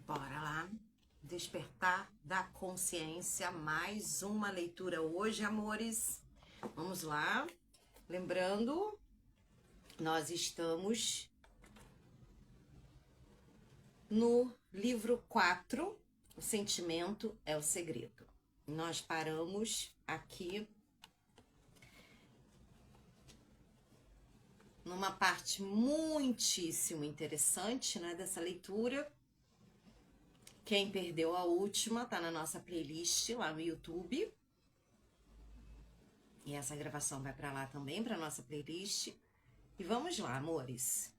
Bora lá. Despertar da consciência, mais uma leitura hoje, amores. Vamos lá. Lembrando, nós estamos no livro 4, O Sentimento é o Segredo. Nós paramos aqui numa parte muitíssimo interessante, né, dessa leitura. Quem perdeu a última, tá na nossa playlist lá no YouTube. E essa gravação vai para lá também, para nossa playlist. E vamos lá, amores.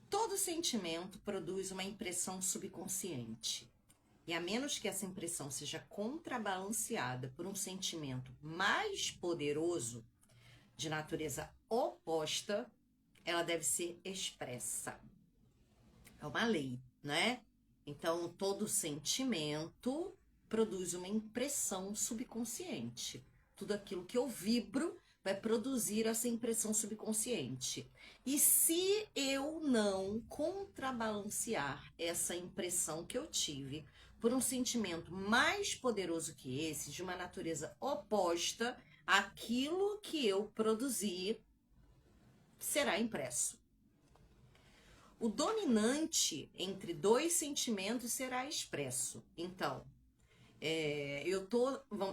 Todo sentimento produz uma impressão subconsciente. E a menos que essa impressão seja contrabalanceada por um sentimento mais poderoso, de natureza oposta, ela deve ser expressa. É uma lei, né? Então, todo sentimento produz uma impressão subconsciente. Tudo aquilo que eu vibro vai produzir essa impressão subconsciente. E se eu não contrabalancear essa impressão que eu tive por um sentimento mais poderoso que esse, de uma natureza oposta, aquilo que eu produzi será impresso. O dominante entre dois sentimentos será expresso. Então,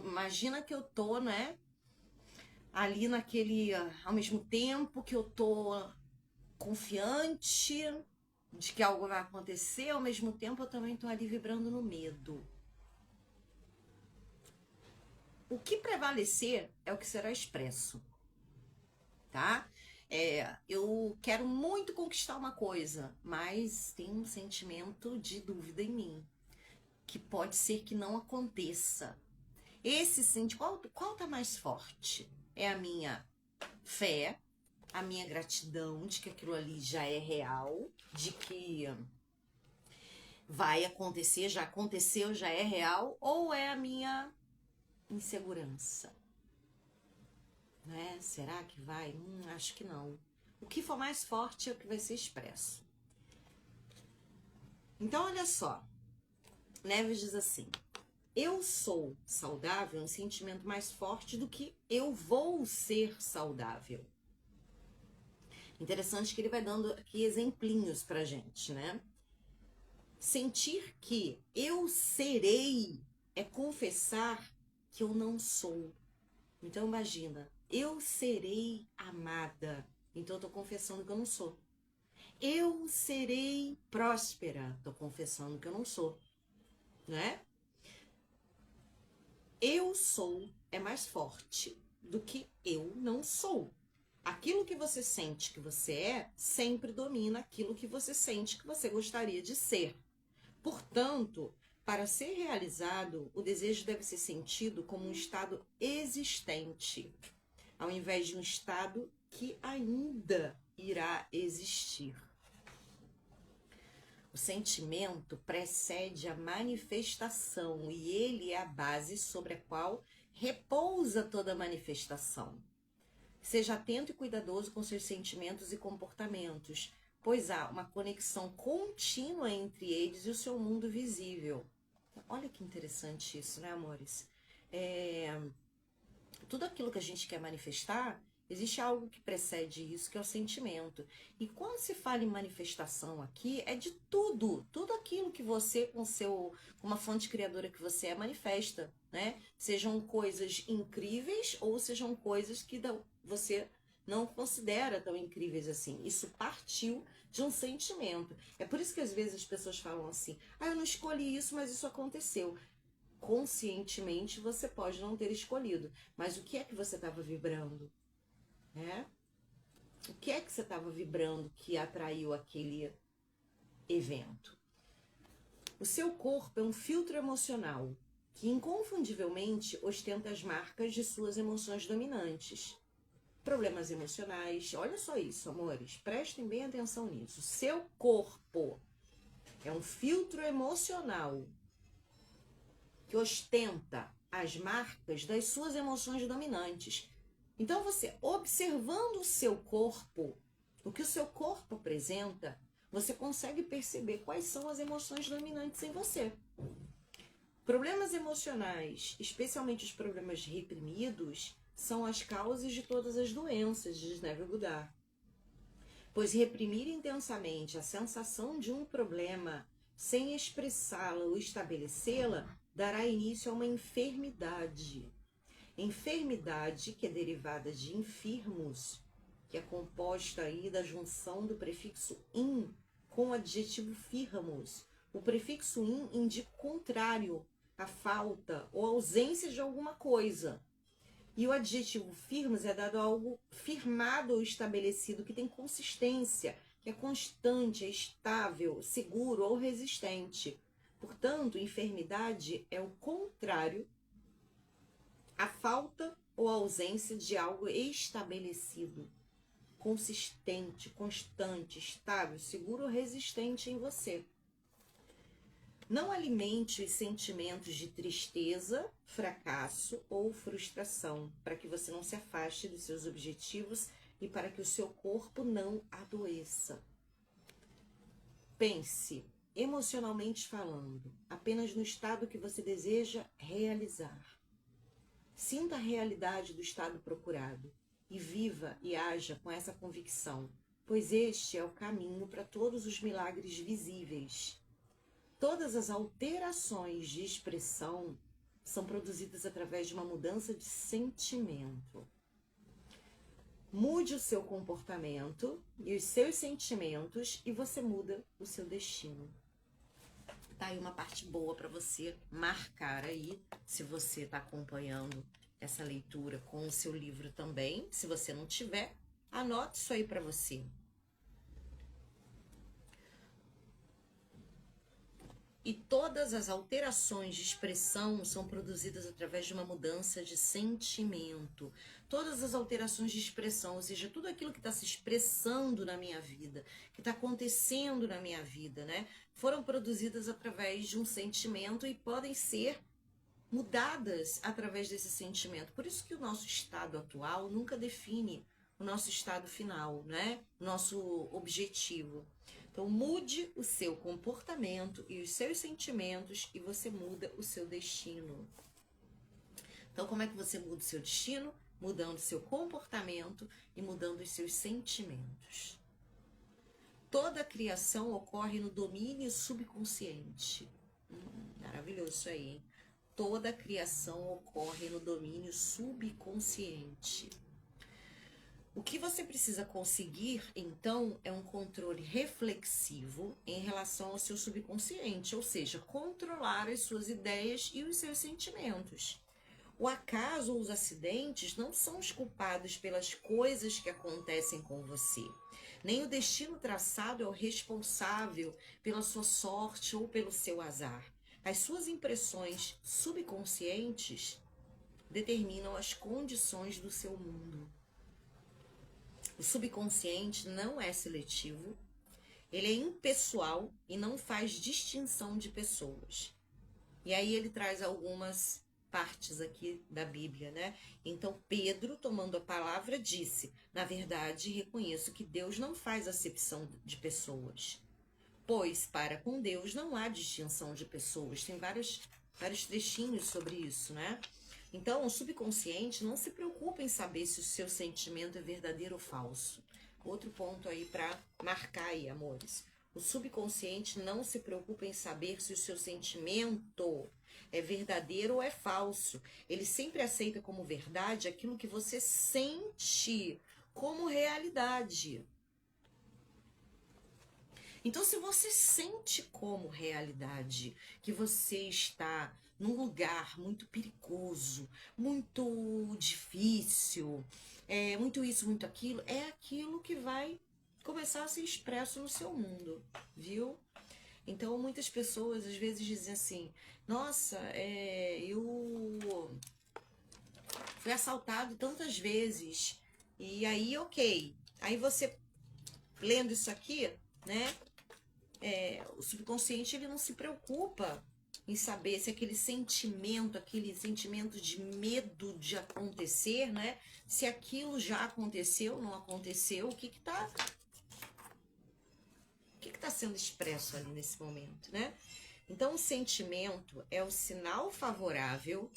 imagina que eu tô, né, ali naquele, ao mesmo tempo que eu tô confiante de que algo vai acontecer, ao mesmo tempo eu também tô ali vibrando no medo. O que prevalecer é o que será expresso, tá? Eu quero muito conquistar uma coisa, mas tem um sentimento de dúvida em mim, que pode ser que não aconteça. Esse sentimento, qual tá mais forte? É a minha fé, a minha gratidão de que aquilo ali já é real, de que vai acontecer, já aconteceu, já é real, ou é a minha insegurança? Né? Será que vai? Acho que não. O que for mais forte é o que vai ser expresso. Então, olha só. Neves diz assim: eu sou saudável é um sentimento mais forte do que eu vou ser saudável. Interessante que ele vai dando aqui exemplinhos pra gente, né? Sentir que eu serei é confessar que eu não sou. Então, imagina. Eu serei amada. Então, eu tô confessando que eu não sou. Eu serei próspera. Tô confessando que eu não sou. Né? Eu sou é mais forte do que eu não sou. Aquilo que você sente que você é, sempre domina aquilo que você sente que você gostaria de ser. Portanto, para ser realizado, o desejo deve ser sentido como um estado existente, ao invés de um estado que ainda irá existir. O sentimento precede a manifestação e ele é a base sobre a qual repousa toda a manifestação. Seja atento e cuidadoso com seus sentimentos e comportamentos, pois há uma conexão contínua entre eles e o seu mundo visível. Olha que interessante isso, né, amores? Tudo aquilo que a gente quer manifestar, existe algo que precede isso, que é o sentimento. E quando se fala em manifestação aqui, é de tudo. Tudo aquilo que você, com uma fonte criadora que você é, manifesta, né? Sejam coisas incríveis ou sejam coisas que você não considera tão incríveis assim. Isso partiu de um sentimento. É por isso que às vezes as pessoas falam assim: eu não escolhi isso, mas isso aconteceu. Conscientemente você pode não ter escolhido, mas o que é que você estava vibrando? O que é que você estava vibrando que atraiu aquele evento? O seu corpo é um filtro emocional que inconfundivelmente ostenta as marcas de suas emoções dominantes. Problemas emocionais, olha só isso, amores, prestem bem atenção nisso. O seu corpo é um filtro emocional que ostenta as marcas das suas emoções dominantes. Então, você observando o seu corpo, o que o seu corpo apresenta, você consegue perceber quais são as emoções dominantes em você. Problemas emocionais, especialmente os problemas reprimidos, são as causas de todas as doenças, diz Neville Goddard. Pois reprimir intensamente a sensação de um problema sem expressá-la ou estabelecê-la dará início a uma enfermidade. Enfermidade, que é derivada de infirmus, que é composta aí da junção do prefixo in com o adjetivo firmus. O prefixo in indica o contrário, a falta ou ausência de alguma coisa. E o adjetivo firmus é dado a algo firmado ou estabelecido, que tem consistência, que é constante, é estável, seguro ou resistente. Portanto, enfermidade é o contrário, a falta ou ausência de algo estabelecido, consistente, constante, estável, seguro ou resistente em você. Não alimente os sentimentos de tristeza, fracasso ou frustração, para que você não se afaste dos seus objetivos e para que o seu corpo não adoeça. Pense, emocionalmente falando, apenas no estado que você deseja realizar. Sinta a realidade do estado procurado e viva e haja com essa convicção, pois este é o caminho para todos os milagres visíveis. Todas as alterações de expressão são produzidas através de uma mudança de sentimento. Mude o seu comportamento e os seus sentimentos e você muda o seu destino. Tá aí uma parte boa para você marcar aí, se você está acompanhando essa leitura com o seu livro também. Se você não tiver, anote isso aí para você. E todas as alterações de expressão são produzidas através de uma mudança de sentimento. Todas as alterações de expressão, ou seja, tudo aquilo que está se expressando na minha vida, que está acontecendo na minha vida, né? Foram produzidas através de um sentimento e podem ser mudadas através desse sentimento. Por isso que o nosso estado atual nunca define o nosso estado final, né? O nosso objetivo. Então, mude o seu comportamento e os seus sentimentos e você muda o seu destino. Então, como é que você muda o seu destino? Mudando o seu comportamento e mudando os seus sentimentos. Toda a criação ocorre no domínio subconsciente. Maravilhoso isso aí, hein? Toda a criação ocorre no domínio subconsciente. O que você precisa conseguir, então, é um controle reflexivo em relação ao seu subconsciente, ou seja, controlar as suas ideias e os seus sentimentos. O acaso ou os acidentes não são os culpados pelas coisas que acontecem com você. Nem o destino traçado é o responsável pela sua sorte ou pelo seu azar. As suas impressões subconscientes determinam as condições do seu mundo. O subconsciente não é seletivo, ele é impessoal e não faz distinção de pessoas. E aí ele traz algumas partes aqui da Bíblia, né? Então Pedro, tomando a palavra, disse: na verdade, reconheço que Deus não faz acepção de pessoas, pois para com Deus não há distinção de pessoas. Tem vários trechinhos sobre isso, né? Então, o subconsciente não se preocupa em saber se o seu sentimento é verdadeiro ou falso. Outro ponto aí para marcar aí, amores. O subconsciente não se preocupa em saber se o seu sentimento é verdadeiro ou é falso. Ele sempre aceita como verdade aquilo que você sente como realidade. Então, se você sente como realidade que você está num lugar muito perigoso, muito difícil, muito isso, muito aquilo, é aquilo que vai começar a ser expresso no seu mundo, viu? Então, muitas pessoas às vezes dizem assim: nossa, eu fui assaltado tantas vezes, e aí, ok. Aí você, lendo isso aqui, né? O subconsciente ele não se preocupa em saber se aquele sentimento de medo de acontecer, né? Se aquilo já aconteceu, não aconteceu, o que tá O que está sendo expresso ali nesse momento, né? Então, o sentimento é o sinal favorável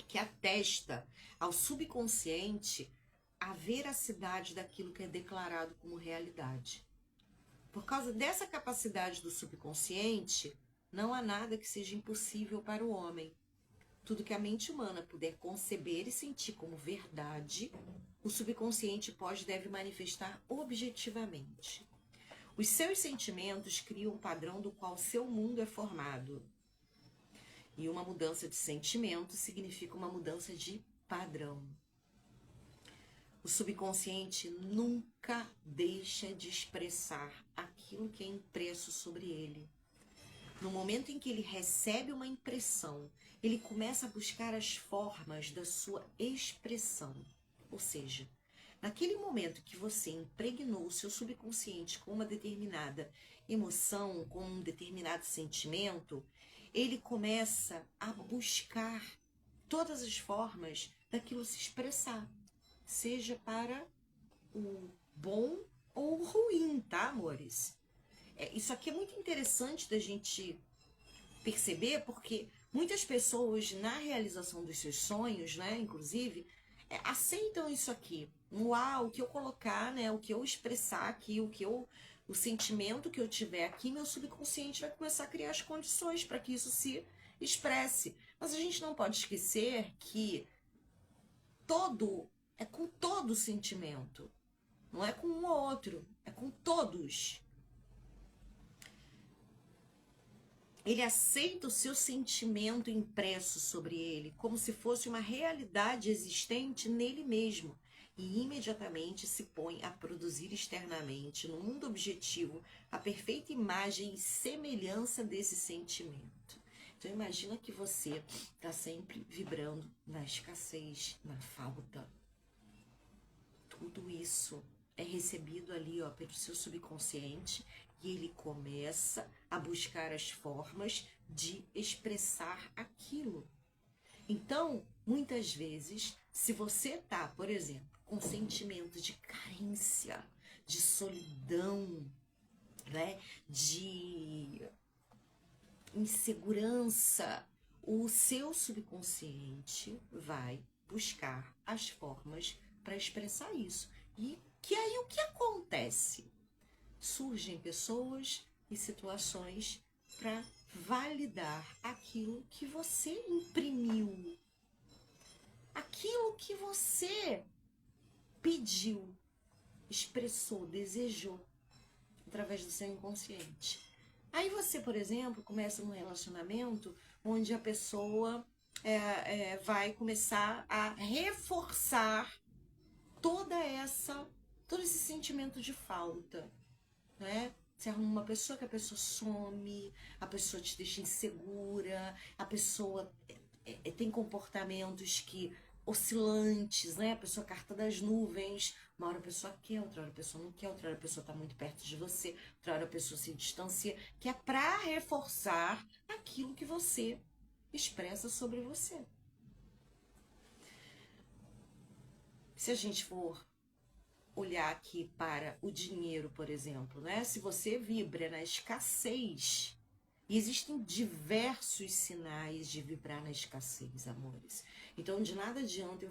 que atesta ao subconsciente a veracidade daquilo que é declarado como realidade. Por causa dessa capacidade do subconsciente, não há nada que seja impossível para o homem. Tudo que a mente humana puder conceber e sentir como verdade, o subconsciente pode e deve manifestar objetivamente. Os seus sentimentos criam um padrão do qual seu mundo é formado. E uma mudança de sentimento significa uma mudança de padrão. O subconsciente nunca deixa de expressar aquilo que é impresso sobre ele. No momento em que ele recebe uma impressão, ele começa a buscar as formas da sua expressão. Ou seja, naquele momento que você impregnou o seu subconsciente com uma determinada emoção, com um determinado sentimento, ele começa a buscar todas as formas daquilo se expressar. Seja para o bom ou o ruim, tá, amores? Isso aqui é muito interessante da gente perceber, porque muitas pessoas, na realização dos seus sonhos, né, inclusive, aceitam isso aqui. O que eu colocar, né, o que eu expressar aqui, o sentimento que eu tiver aqui, meu subconsciente vai começar a criar as condições para que isso se expresse. Mas a gente não pode esquecer que é com todo o sentimento. Não é com um ou outro, é com todos. Ele aceita o seu sentimento impresso sobre ele, como se fosse uma realidade existente nele mesmo, e imediatamente se põe a produzir externamente, no mundo objetivo, a perfeita imagem e semelhança desse sentimento. Então imagina que você está sempre vibrando na escassez, na falta. Tudo isso é recebido ali, ó, pelo seu subconsciente, e ele começa a buscar as formas de expressar aquilo. Então, muitas vezes, se você tá, por exemplo, com sentimento de carência, de solidão, né, de insegurança, o seu subconsciente vai buscar as formas para expressar isso. E que aí o que acontece? Surgem pessoas e situações para validar aquilo que você imprimiu, aquilo que você pediu, expressou, desejou através do seu inconsciente. Aí você, por exemplo, começa um relacionamento onde a pessoa vai começar a reforçar todo esse sentimento de falta, né? Você arruma uma pessoa que a pessoa some, a pessoa te deixa insegura, a pessoa tem comportamentos que oscilantes, né? A pessoa carta das nuvens. Uma hora a pessoa quer, outra hora a pessoa não quer, outra hora a pessoa está muito perto de você, outra hora a pessoa se distancia, que é para reforçar aquilo que você expressa sobre você. Se a gente for olhar aqui para o dinheiro, por exemplo, né? Se você vibra na escassez, e existem diversos sinais de vibrar na escassez, amores. Então, de nada adianta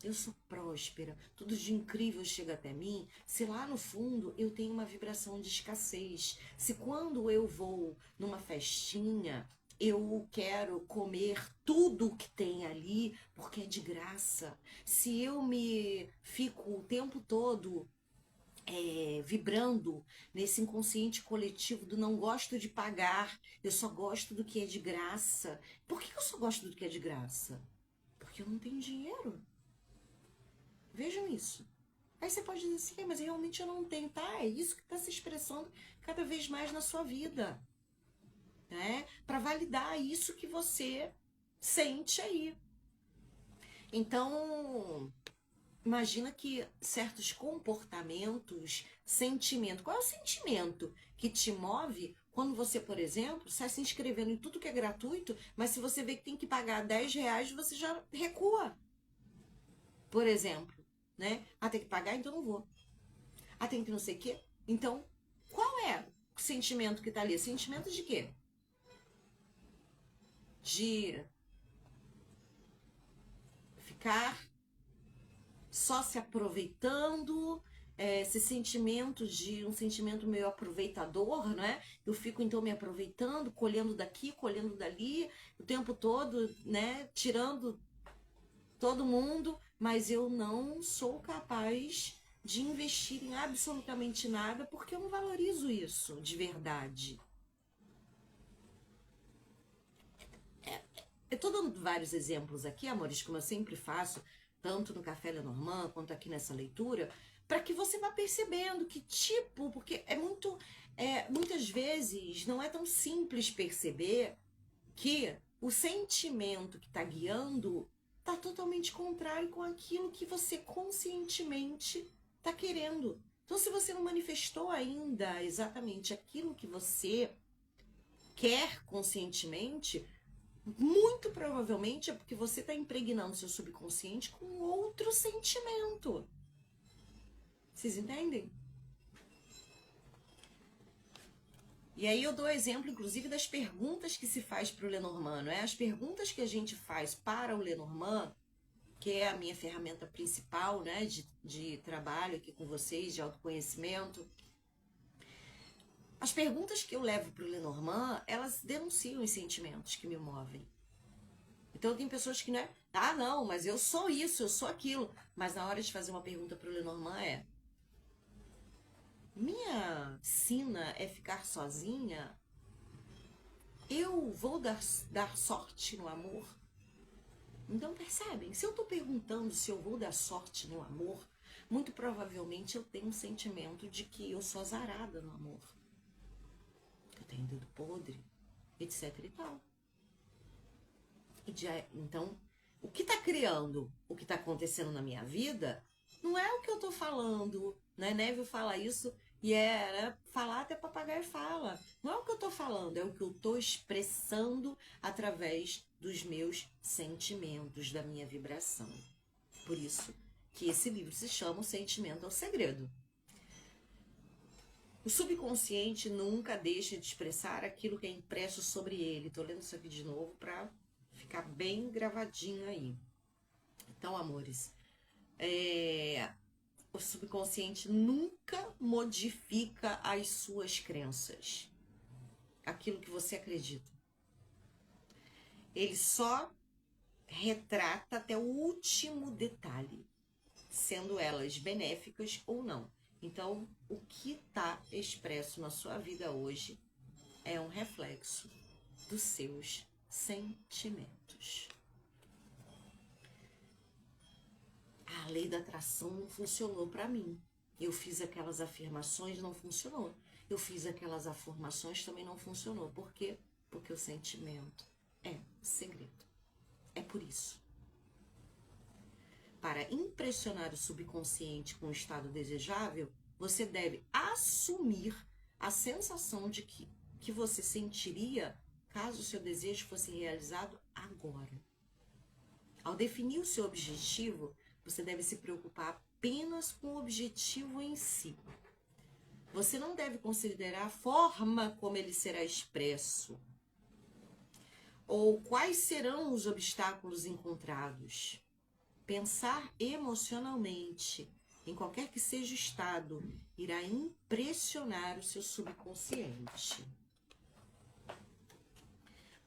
eu sou próspera, tudo de incrível chega até mim, se lá no fundo eu tenho uma vibração de escassez. Se quando eu vou numa festinha, eu quero comer tudo que tem ali, porque é de graça. Se eu me fico o tempo todo vibrando nesse inconsciente coletivo do não gosto de pagar, eu só gosto do que é de graça. Por que eu só gosto do que é de graça? Porque eu não tenho dinheiro. Vejam isso. Aí você pode dizer assim, mas realmente eu não tenho. Tá, é isso que está se expressando cada vez mais na sua vida, né? Para validar isso que você sente aí. Então, imagina que certos comportamentos, sentimento. Qual é o sentimento que te move quando você, por exemplo, está se inscrevendo em tudo que é gratuito, mas se você vê que tem que pagar R$10, você já recua. Por exemplo, né? Tem que pagar, então não vou. Tem que não sei o quê. Então, qual é sentimento que tá ali? Sentimento de quê? De ficar só se aproveitando, esse sentimento de um sentimento meio aproveitador, né? Eu fico então me aproveitando, colhendo daqui, colhendo dali, o tempo todo, né? Tirando todo mundo, mas eu não sou capaz de investir em absolutamente nada porque eu não valorizo isso de verdade. Eu tô dando vários exemplos aqui, amores, como eu sempre faço, tanto no Café Lenormand quanto aqui nessa leitura, para que você vá percebendo que tipo, porque muitas vezes não é tão simples perceber que o sentimento que está guiando está totalmente contrário com aquilo que você conscientemente está querendo. Então, se você não manifestou ainda exatamente aquilo que você quer conscientemente, muito provavelmente é porque você está impregnando seu subconsciente com outro sentimento. Vocês entendem? E aí eu dou exemplo, inclusive, das perguntas que se faz para o Lenormand, não é? As perguntas que a gente faz para o Lenormand, que é a minha ferramenta principal, né, de trabalho aqui com vocês, de autoconhecimento. As perguntas que eu levo para o Lenormand, elas denunciam os sentimentos que me movem. Então tem pessoas que, né, não, mas eu sou isso, eu sou aquilo. Mas na hora de fazer uma pergunta para o Lenormand minha sina é ficar sozinha? Eu vou dar sorte no amor? Então percebem, se eu tô perguntando se eu vou dar sorte no amor, muito provavelmente eu tenho um sentimento de que eu sou azarada no amor. Que eu tenho dedo podre, etc e tal. Então, o que tá criando o que tá acontecendo na minha vida não é o que eu tô falando, né? Neville fala isso e falar até papagaio fala. Não é o que eu tô falando, é o que eu tô expressando através dos meus sentimentos, da minha vibração. Por isso que esse livro se chama O Sentimento é o Segredo. O subconsciente nunca deixa de expressar aquilo que é impresso sobre ele. Tô lendo isso aqui de novo para ficar bem gravadinho aí. Então, amores, o subconsciente nunca modifica as suas crenças, aquilo que você acredita. Ele só retrata até o último detalhe, sendo elas benéficas ou não. Então, o que está expresso na sua vida hoje é um reflexo dos seus sentimentos. A lei da atração não funcionou para mim. Eu fiz aquelas afirmações, não funcionou. Eu fiz aquelas afirmações, também não funcionou. Por quê? Porque o sentimento é segredo. É por isso. Para impressionar o subconsciente com o estado desejável, você deve assumir a sensação de que você sentiria caso o seu desejo fosse realizado agora. Ao definir o seu objetivo, você deve se preocupar apenas com o objetivo em si. Você não deve considerar a forma como ele será expresso ou quais serão os obstáculos encontrados. Pensar emocionalmente, em qualquer que seja o estado, irá impressionar o seu subconsciente.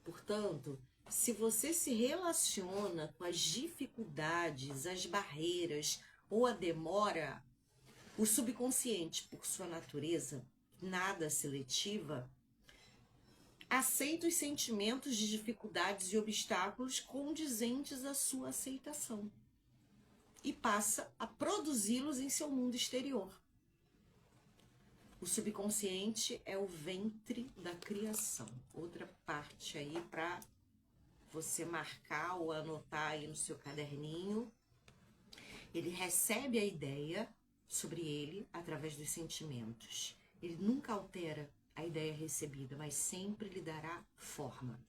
Portanto, se você se relaciona com as dificuldades, as barreiras ou a demora, o subconsciente, por sua natureza nada seletiva, aceita os sentimentos de dificuldades e obstáculos condizentes à sua aceitação e passa a produzi-los em seu mundo exterior. O subconsciente é o ventre da criação. Outra parte aí para você marcar ou anotar aí no seu caderninho. Ele recebe a ideia sobre ele através dos sentimentos. Ele nunca altera a ideia recebida, mas sempre lhe dará forma.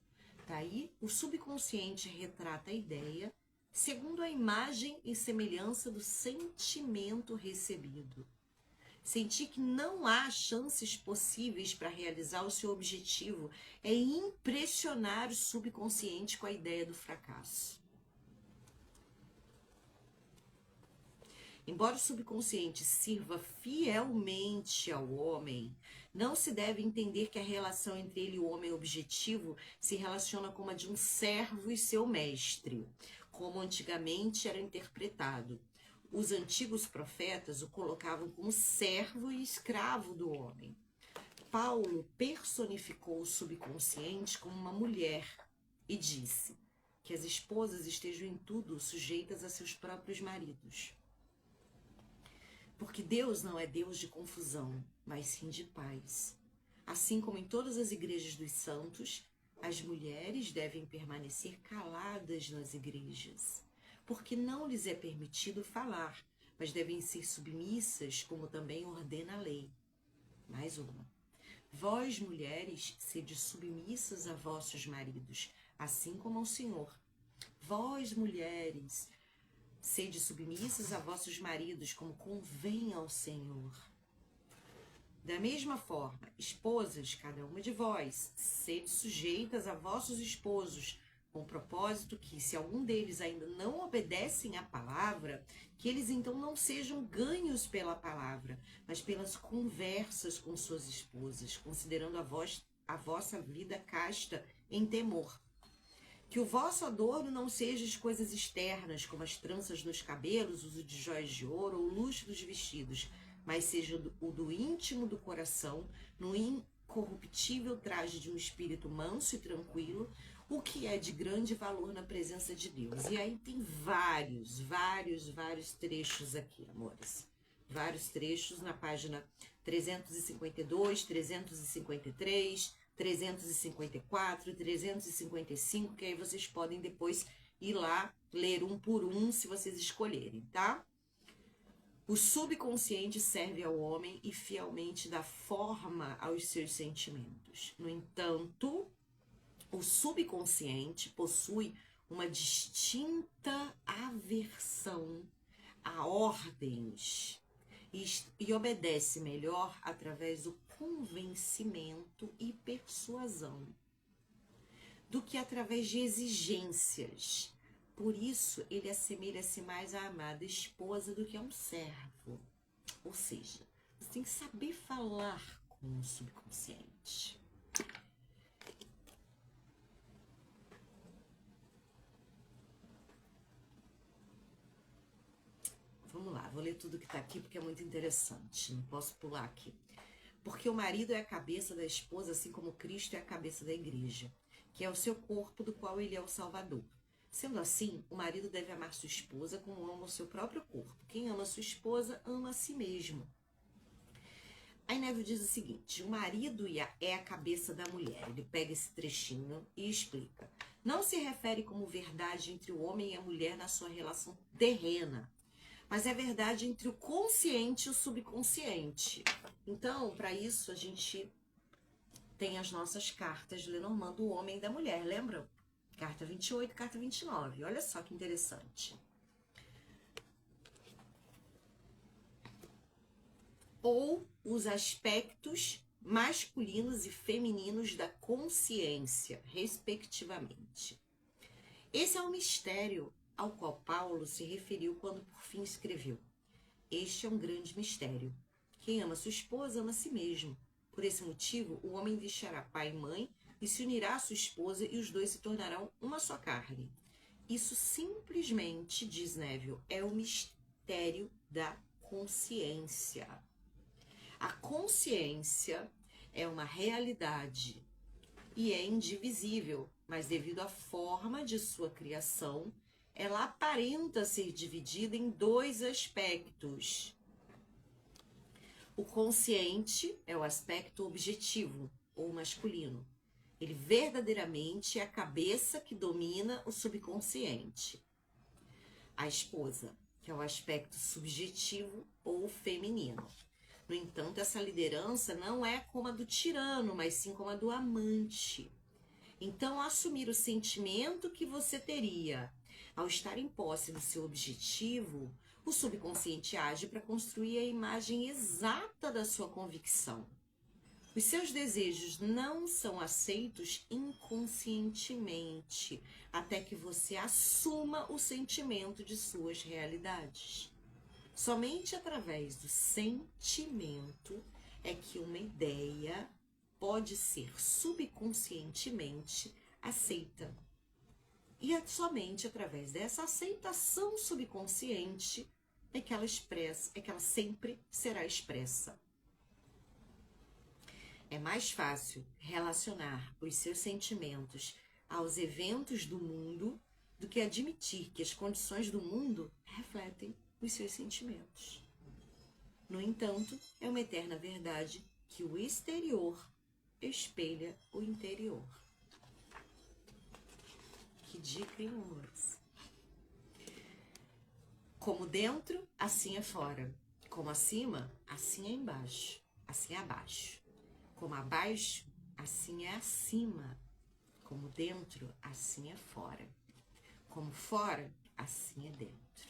Daí, o subconsciente retrata a ideia segundo a imagem e semelhança do sentimento recebido. Sentir que não há chances possíveis para realizar o seu objetivo é impressionar o subconsciente com a ideia do fracasso. Embora o subconsciente sirva fielmente ao homem, não se deve entender que a relação entre ele e o homem objetivo se relaciona como a de um servo e seu mestre, como antigamente era interpretado. Os antigos profetas o colocavam como servo e escravo do homem. Paulo personificou o subconsciente como uma mulher e disse que as esposas estejam em tudo sujeitas a seus próprios maridos. Porque Deus não é Deus de confusão, mas sim de paz. Assim como em todas as igrejas dos santos, as mulheres devem permanecer caladas nas igrejas, porque não lhes é permitido falar, mas devem ser submissas, como também ordena a lei. Mais uma. Vós, mulheres, sede submissas a vossos maridos, assim como ao Senhor. Vós, mulheres, sede submissas a vossos maridos, como convém ao Senhor. Da mesma forma, esposas, cada uma de vós, sede sujeitas a vossos esposos, com o propósito que, se algum deles ainda não obedecem à palavra, que eles então não sejam ganhos pela palavra, mas pelas conversas com suas esposas, considerando a vossa vida casta em temor. Que o vosso adorno não seja as coisas externas, como as tranças nos cabelos, uso de joias de ouro ou luxo dos vestidos, mas seja o do íntimo do coração, no incorruptível traje de um espírito manso e tranquilo, o que é de grande valor na presença de Deus. E aí tem vários trechos aqui, amores. Vários trechos na página 352, 353, 354, 355, que aí vocês podem depois ir lá, ler um por um, se vocês escolherem, tá? O subconsciente serve ao homem e fielmente dá forma aos seus sentimentos. No entanto, o subconsciente possui uma distinta aversão a ordens e obedece melhor através do convencimento e persuasão do que através de exigências. Por isso, ele assemelha-se mais à amada esposa do que a um servo. Ou seja, você tem que saber falar com o subconsciente. Vamos lá, vou ler tudo que está aqui porque é muito interessante. Não posso pular aqui. Porque o marido é a cabeça da esposa, assim como Cristo é a cabeça da igreja, que é o seu corpo, do qual ele é o Salvador. Sendo assim, o marido deve amar sua esposa como ama o seu próprio corpo. Quem ama sua esposa, ama a si mesmo. Aí Neville diz o seguinte: o marido é a cabeça da mulher. Ele pega esse trechinho e explica. Não se refere como verdade entre o homem e a mulher na sua relação terrena, mas é verdade entre o consciente e o subconsciente. Então, para isso, a gente tem as nossas cartas de Lenormand do homem e da mulher, lembram? Carta 28 e carta 29. Olha só que interessante. Ou os aspectos masculinos e femininos da consciência, respectivamente. Esse é o mistério ao qual Paulo se referiu quando por fim escreveu: este é um grande mistério. Quem ama sua esposa ama a si mesmo. Por esse motivo, o homem deixará pai e mãe e se unirá à sua esposa e os dois se tornarão uma só carne. Isso simplesmente, diz Neville, é o mistério da consciência. A consciência é uma realidade e é indivisível, mas devido à forma de sua criação, ela aparenta ser dividida em dois aspectos. O consciente é o aspecto objetivo, ou masculino. Ele verdadeiramente é a cabeça que domina o subconsciente. A esposa, que é o aspecto subjetivo ou feminino. No entanto, essa liderança não é como a do tirano, mas sim como a do amante. Então, assumir o sentimento que você teria ao estar em posse do seu objetivo O subconsciente age para construir a imagem exata da sua convicção. Os seus desejos não são aceitos inconscientemente, até que você assuma o sentimento de suas realidades. Somente através do sentimento é que uma ideia pode ser subconscientemente aceita. E é somente através dessa aceitação subconsciente é que ela sempre será expressa. É mais fácil relacionar os seus sentimentos aos eventos do mundo do que admitir que as condições do mundo refletem os seus sentimentos. No entanto, é uma eterna verdade que o exterior espelha o interior. Que dica, hein, amores? Como dentro, assim é fora. Como acima, assim é embaixo. Assim é abaixo. Como abaixo, assim é acima. Como dentro, assim é fora. Como fora, assim é dentro.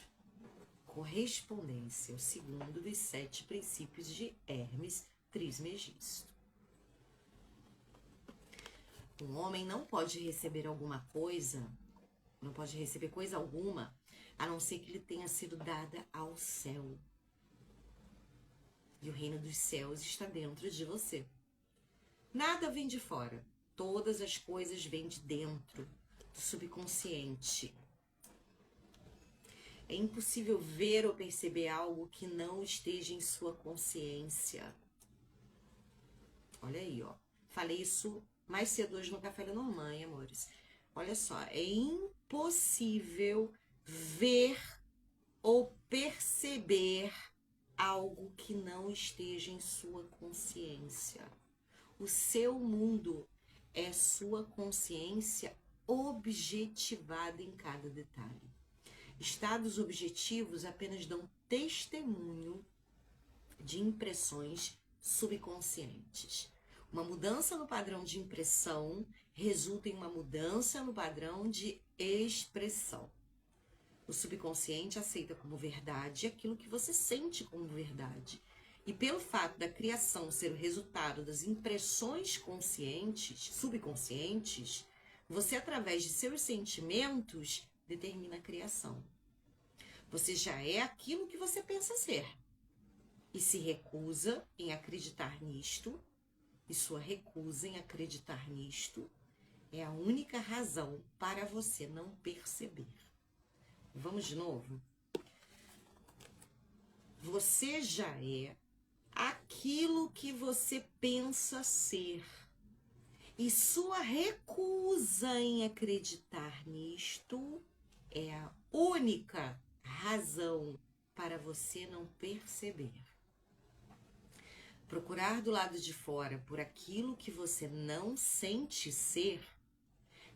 Correspondência, o segundo dos 7 princípios de Hermes Trismegisto. Um homem não pode receber alguma coisa, não pode receber coisa alguma, a não ser que lhe tenha sido dada ao céu. E o reino dos céus está dentro de você. Nada vem de fora. Todas as coisas vêm de dentro, do subconsciente. É impossível ver ou perceber algo que não esteja em sua consciência. Olha aí, ó. Falei isso mais cedo hoje no Café da Normã, hein, amores? Olha só, é impossível ver ou perceber algo que não esteja em sua consciência. O seu mundo é sua consciência objetivada em cada detalhe. Estados objetivos apenas dão testemunho de impressões subconscientes. Uma mudança no padrão de impressão resulta em uma mudança no padrão de expressão. O subconsciente aceita como verdade aquilo que você sente como verdade. E pelo fato da criação ser o resultado das impressões subconscientes, você, através de seus sentimentos, determina a criação. Você já é aquilo que você pensa ser. E se recusa em acreditar nisto, e sua recusa em acreditar nisto é a única razão para você não perceber. Vamos de novo? Você já é aquilo que você pensa ser. E sua recusa em acreditar nisto é a única razão para você não perceber. Procurar do lado de fora por aquilo que você não sente ser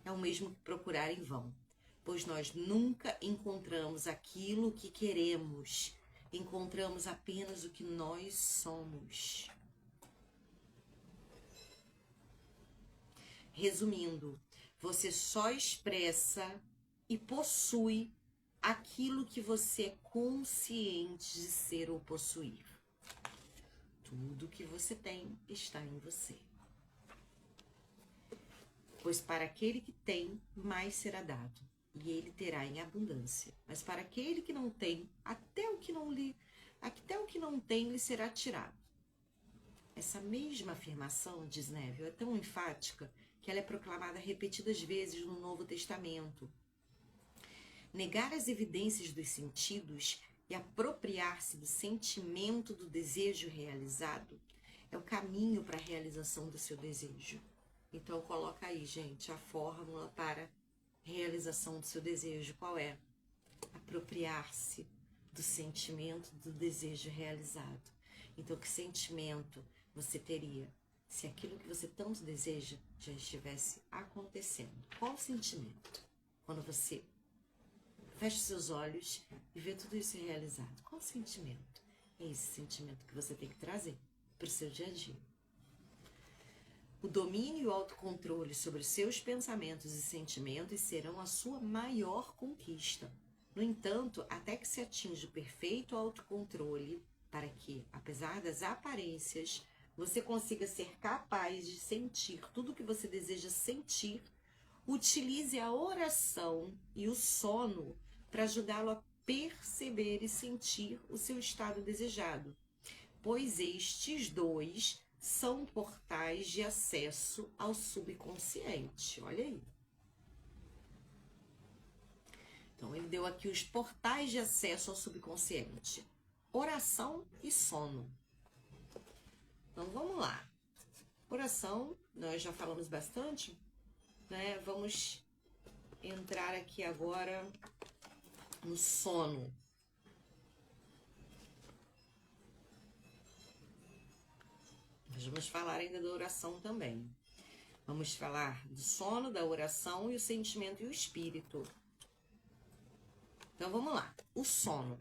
é o mesmo que procurar em vão, pois nós nunca encontramos aquilo que queremos, encontramos apenas o que nós somos. Resumindo, você só expressa e possui aquilo que você é consciente de ser ou possuir. Tudo que você tem está em você. Pois para aquele que tem, mais será dado, e ele terá em abundância. Mas para aquele que não tem, até o que não tem lhe será tirado. Essa mesma afirmação, diz Neville, é tão enfática que ela é proclamada repetidas vezes no Novo Testamento. Negar as evidências dos sentidos e apropriar-se do sentimento do desejo realizado é o caminho para a realização do seu desejo. Então coloca aí, gente, a fórmula para realização do seu desejo. Qual é? Apropriar-se do sentimento do desejo realizado. Então, que sentimento você teria se aquilo que você tanto deseja já estivesse acontecendo? Qual sentimento? Quando você fecha seus olhos e vê tudo isso realizado. Qual sentimento? É esse sentimento que você tem que trazer para o seu dia a dia. O domínio e o autocontrole sobre os seus pensamentos e sentimentos serão a sua maior conquista. No entanto, até que se atinja o perfeito autocontrole, para que, apesar das aparências, você consiga ser capaz de sentir tudo o que você deseja sentir, utilize a oração e o sono para ajudá-lo a perceber e sentir o seu estado desejado, pois estes dois são portais de acesso ao subconsciente. Olha aí. Então, ele deu aqui os portais de acesso ao subconsciente: oração e sono. Então, vamos lá. Oração, nós já falamos bastante, né? Vamos entrar aqui agora no sono. Nós vamos falar ainda da oração também. Vamos falar do sono, da oração e o sentimento e o espírito. Então vamos lá. O sono.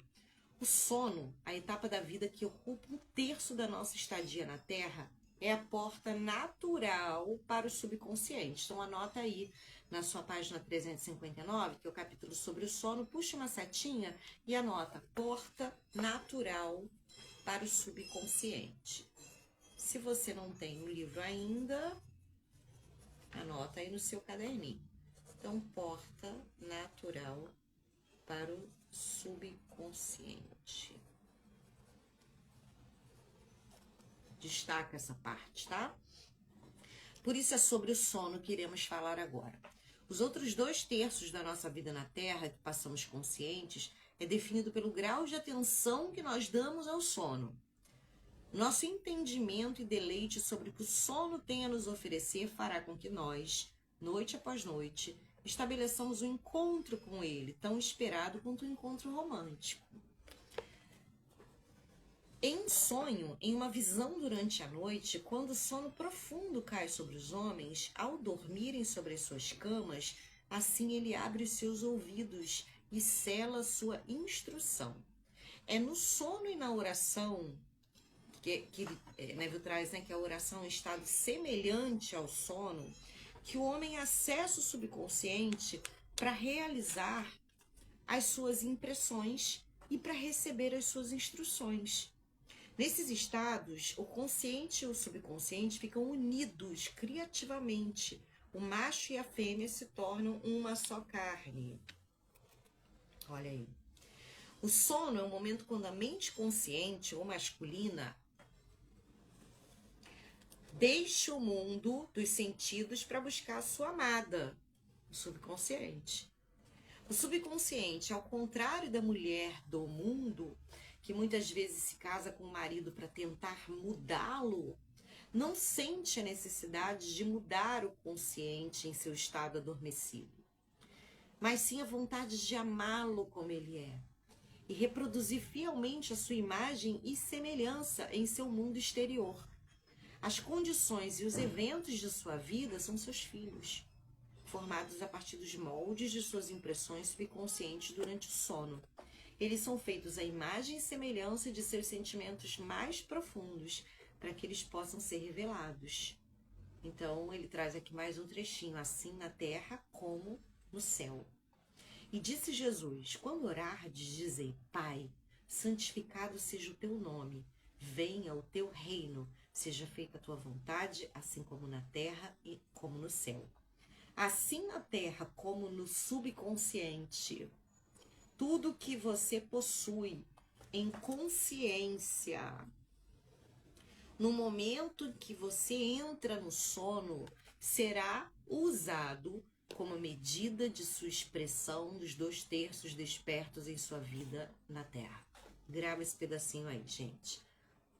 O sono, a etapa da vida que ocupa 1/3 da nossa estadia na Terra, é a porta natural para o subconsciente. Então anota aí na sua página 359, que é o capítulo sobre o sono, puxa uma setinha e anota porta natural para o subconsciente. Se você não tem o livro ainda, anota aí no seu caderninho. Então, porta natural para o subconsciente. Destaca essa parte, tá? Por isso é sobre o sono que iremos falar agora. Os outros 2/3 da nossa vida na Terra, que passamos conscientes, é definido pelo grau de atenção que nós damos ao sono. Nosso entendimento e deleite sobre o que o sono tem a nos oferecer fará com que nós, noite após noite, estabeleçamos um encontro com ele, tão esperado quanto um encontro romântico. Em sonho, em uma visão durante a noite, quando o sono profundo cai sobre os homens, ao dormirem sobre as suas camas, assim ele abre os seus ouvidos e sela sua instrução. É no sono e na oração que Neville traz, né, que a oração é um estado semelhante ao sono, que o homem acessa o subconsciente para realizar as suas impressões e para receber as suas instruções. Nesses estados, o consciente e o subconsciente ficam unidos criativamente. O macho e a fêmea se tornam uma só carne. Olha aí. O sono é um momento quando a mente consciente ou masculina deixa o mundo dos sentidos para buscar a sua amada, o subconsciente. O subconsciente, ao contrário da mulher do mundo, que muitas vezes se casa com o marido para tentar mudá-lo, não sente a necessidade de mudar o consciente em seu estado adormecido, mas sim a vontade de amá-lo como ele é e reproduzir fielmente a sua imagem e semelhança em seu mundo exterior. As condições e os eventos de sua vida são seus filhos, formados a partir dos moldes de suas impressões subconscientes durante o sono. Eles são feitos à imagem e semelhança de seus sentimentos mais profundos, para que eles possam ser revelados. Então, ele traz aqui mais um trechinho, assim na terra como no céu. E disse Jesus: quando orardes, dizei: Pai, santificado seja o teu nome, venha o teu reino, seja feita a tua vontade, assim como na terra e como no céu. Assim na terra como no subconsciente, tudo que você possui em consciência, no momento que você entra no sono, será usado como medida de sua expressão dos 2/3 despertos em sua vida na Terra. Grava esse pedacinho aí, gente.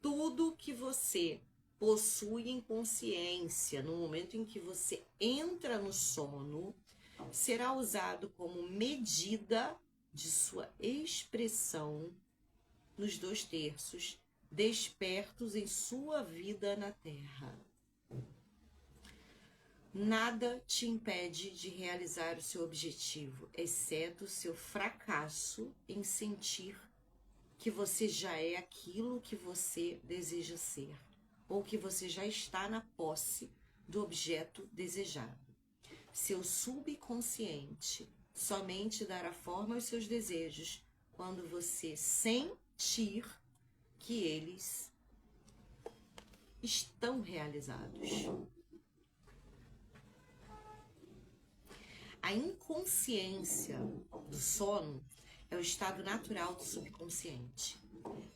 Tudo que você possui em consciência no momento em que você entra no sono será usado como medida de sua expressão nos 2/3 despertos em sua vida na Terra. Nada te impede de realizar o seu objetivo, exceto o seu fracasso em sentir que você já é aquilo que você deseja ser, ou que você já está na posse do objeto desejado. Seu subconsciente somente dará forma aos seus desejos quando você sentir que eles estão realizados. A inconsciência do sono é o estado natural do subconsciente.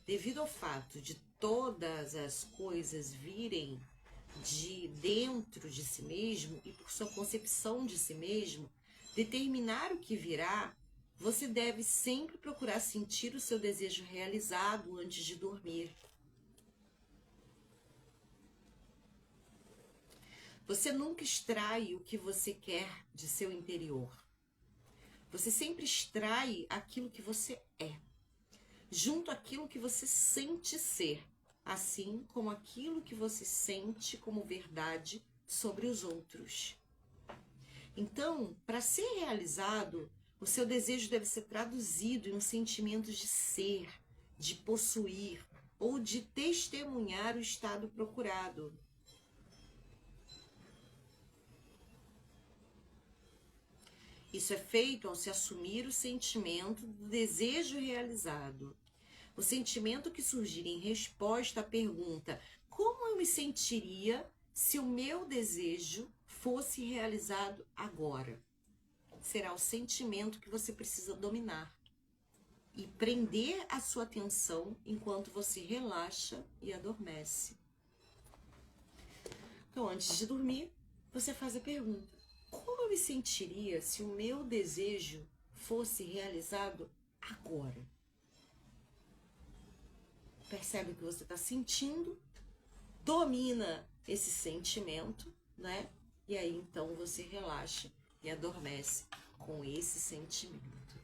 Devido ao fato de todas as coisas virem de dentro de si mesmo e por sua concepção de si mesmo, determinar o que virá, você deve sempre procurar sentir o seu desejo realizado antes de dormir. Você nunca extrai o que você quer de seu interior. Você sempre extrai aquilo que você é, junto àquilo que você sente ser, assim como aquilo que você sente como verdade sobre os outros. Então, para ser realizado, o seu desejo deve ser traduzido em um sentimento de ser, de possuir ou de testemunhar o estado procurado. Isso é feito ao se assumir o sentimento do desejo realizado. O sentimento que surgir em resposta à pergunta: como eu me sentiria se o meu desejo fosse realizado agora? Será o sentimento que você precisa dominar e prender a sua atenção enquanto você relaxa e adormece. Então, antes de dormir, você faz a pergunta: como eu me sentiria se o meu desejo fosse realizado agora? Percebe o que você está sentindo, domina esse sentimento, né? E aí então você relaxa e adormece com esse sentimento.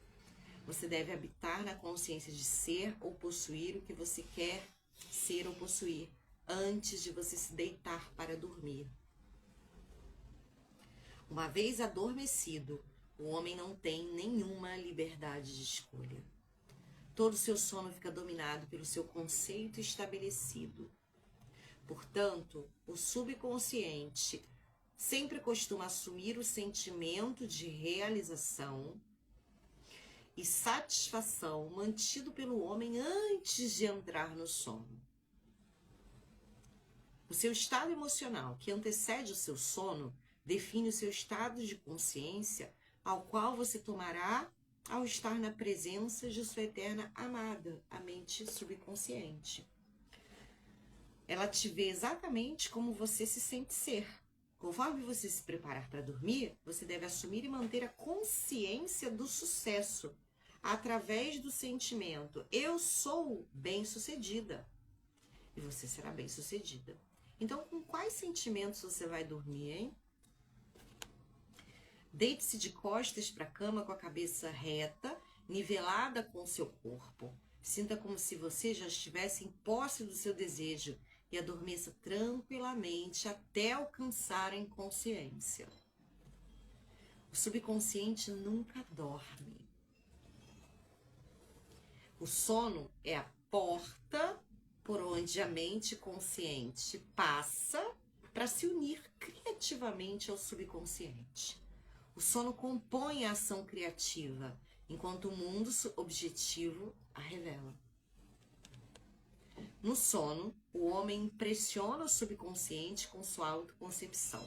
Você deve habitar na consciência de ser ou possuir o que você quer ser ou possuir antes de você se deitar para dormir. Uma vez adormecido, o homem não tem nenhuma liberdade de escolha. Todo o seu sono fica dominado pelo seu conceito estabelecido. Portanto, o subconsciente sempre costuma assumir o sentimento de realização e satisfação mantido pelo homem antes de entrar no sono. O seu estado emocional, que antecede o seu sono, define o seu estado de consciência ao qual você tomará ao estar na presença de sua eterna amada, a mente subconsciente. Ela te vê exatamente como você se sente ser. Conforme você se preparar para dormir, você deve assumir e manter a consciência do sucesso através do sentimento: eu sou bem-sucedida. E você será bem-sucedida. Então, com quais sentimentos você vai dormir, hein? Deite-se de costas para a cama com a cabeça reta, nivelada com o seu corpo. Sinta como se você já estivesse em posse do seu desejo e adormeça tranquilamente até alcançar a inconsciência. O subconsciente nunca dorme. O sono é a porta por onde a mente consciente passa para se unir criativamente ao subconsciente. O sono compõe a ação criativa, enquanto o mundo objetivo a revela. No sono, o homem impressiona o subconsciente com sua autoconcepção.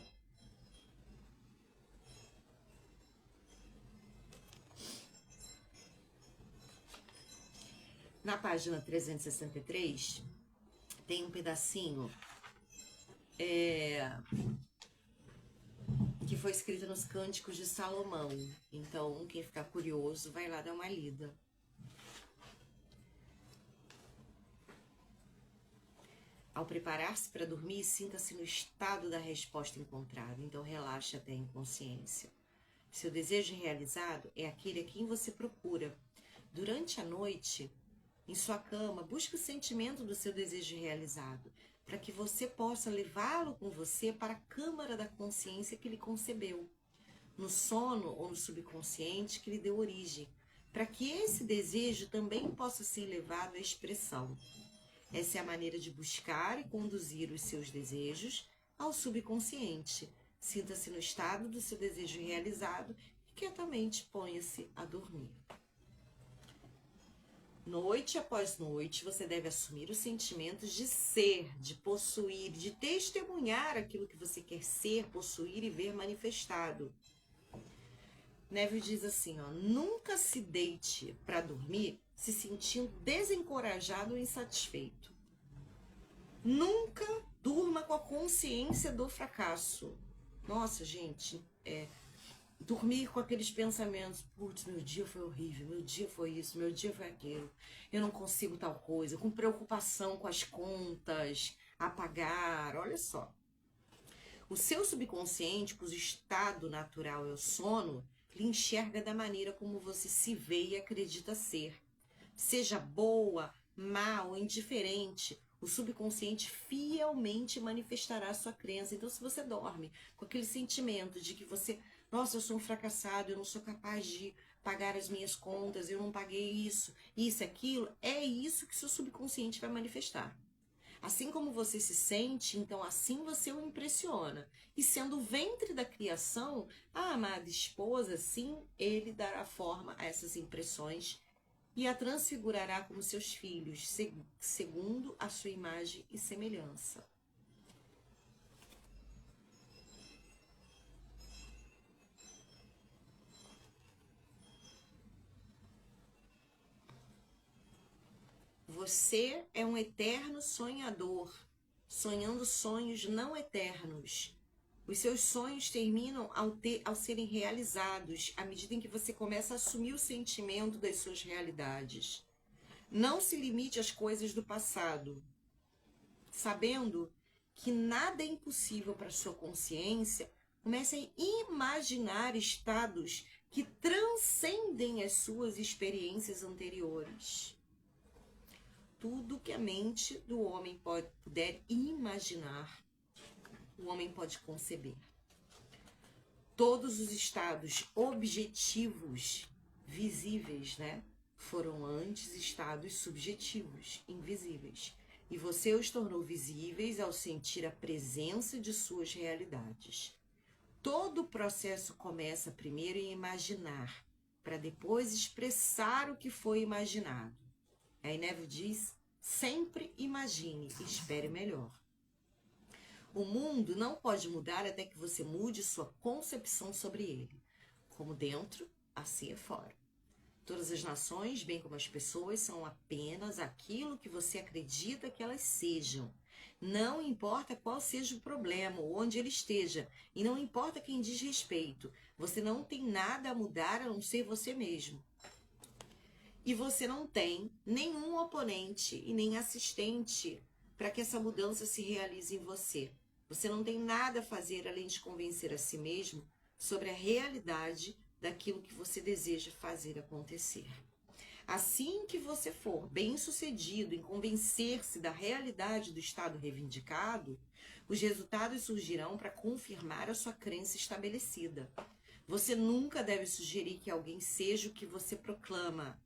Na página 363, tem um pedacinho que foi escrito nos Cânticos de Salomão. Então, quem ficar curioso, vai lá dar uma lida. Ao preparar-se para dormir, sinta-se no estado da resposta encontrada. Então, relaxe até a inconsciência. Seu desejo realizado é aquele a quem você procura. Durante a noite, em sua cama, busque o sentimento do seu desejo realizado, para que você possa levá-lo com você para a câmara da consciência que lhe concebeu, no sono ou no subconsciente que lhe deu origem, para que esse desejo também possa ser levado à expressão. Essa é a maneira de buscar e conduzir os seus desejos ao subconsciente. Sinta-se no estado do seu desejo realizado e quietamente ponha-se a dormir. Noite após noite, você deve assumir os sentimentos de ser, de possuir, de testemunhar aquilo que você quer ser, possuir e ver manifestado. Neville diz assim, ó, nunca se deite para dormir se sentindo desencorajado ou insatisfeito. Nunca durma com a consciência do fracasso. Nossa, gente, dormir com aqueles pensamentos, putz, meu dia foi horrível, meu dia foi isso, meu dia foi aquilo, eu não consigo tal coisa, com preocupação com as contas a pagar, olha só. O seu subconsciente, cujo estado natural é o sono, lhe enxerga da maneira como você se vê e acredita ser. Seja boa, má ou indiferente, o subconsciente fielmente manifestará a sua crença. Então, se você dorme com aquele sentimento de que você, nossa, eu sou um fracassado, eu não sou capaz de pagar as minhas contas, eu não paguei isso, aquilo, é isso que seu subconsciente vai manifestar. Assim como você se sente, então assim você o impressiona. E sendo o ventre da criação, a amada esposa, sim, ele dará forma a essas impressões e a transfigurará como seus filhos, segundo a sua imagem e semelhança. Você é um eterno sonhador, sonhando sonhos não eternos. Os seus sonhos terminam ao serem realizados, à medida em que você começa a assumir o sentimento das suas realidades. Não se limite às coisas do passado, sabendo que nada é impossível para sua consciência. Comece a imaginar estados que transcendem as suas experiências anteriores. Tudo que a mente do homem puder imaginar, o homem pode conceber. Todos os estados objetivos, visíveis, né, foram antes estados subjetivos, invisíveis. E você os tornou visíveis ao sentir a presença de suas realidades. Todo o processo começa primeiro em imaginar, para depois expressar o que foi imaginado. Aí Neville diz, sempre imagine e espere melhor. O mundo não pode mudar até que você mude sua concepção sobre ele. Como dentro, assim é fora. Todas as nações, bem como as pessoas, são apenas aquilo que você acredita que elas sejam. Não importa qual seja o problema ou onde ele esteja, e não importa quem diz respeito. Você não tem nada a mudar a não ser você mesmo. E você não tem nenhum oponente e nem assistente para que essa mudança se realize em você. Você não tem nada a fazer além de convencer a si mesmo sobre a realidade daquilo que você deseja fazer acontecer. Assim que você for bem-sucedido em convencer-se da realidade do estado reivindicado, os resultados surgirão para confirmar a sua crença estabelecida. Você nunca deve sugerir que alguém seja o que você proclama.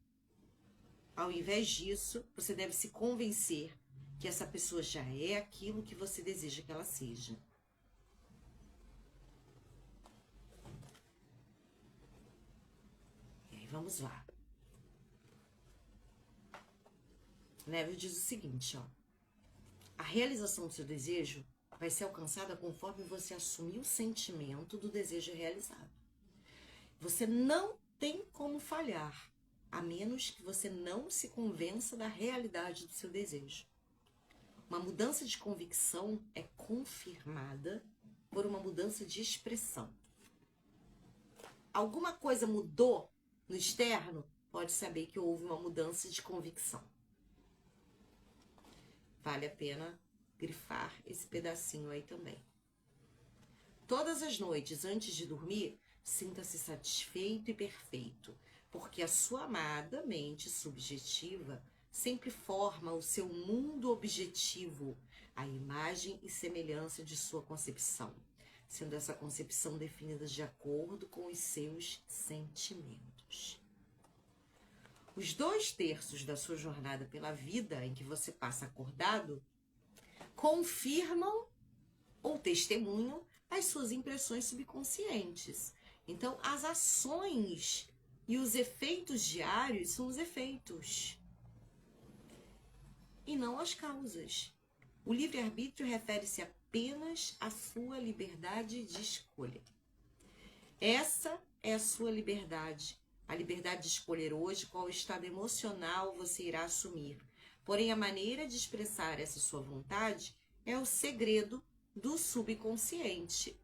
Ao invés disso, você deve se convencer que essa pessoa já é aquilo que você deseja que ela seja. E aí, vamos lá. Neville diz o seguinte, ó. A realização do seu desejo vai ser alcançada conforme você assumir o sentimento do desejo realizado. Você não tem como falhar, a menos que você não se convença da realidade do seu desejo. Uma mudança de convicção é confirmada por uma mudança de expressão. Alguma coisa mudou no externo? Pode saber que houve uma mudança de convicção. Vale a pena grifar esse pedacinho aí também. Todas as noites, antes de dormir, sinta-se satisfeito e perfeito, porque a sua amada mente subjetiva sempre forma o seu mundo objetivo, a imagem e semelhança de sua concepção, sendo essa concepção definida de acordo com os seus sentimentos. Os 2/3 da sua jornada pela vida em que você passa acordado confirmam ou testemunham as suas impressões subconscientes. Então, as ações e os efeitos diários são os efeitos e não as causas. O livre-arbítrio refere-se apenas à sua liberdade de escolha. Essa é a sua liberdade, a liberdade de escolher hoje qual estado emocional você irá assumir. Porém, a maneira de expressar essa sua vontade é o segredo do subconsciente.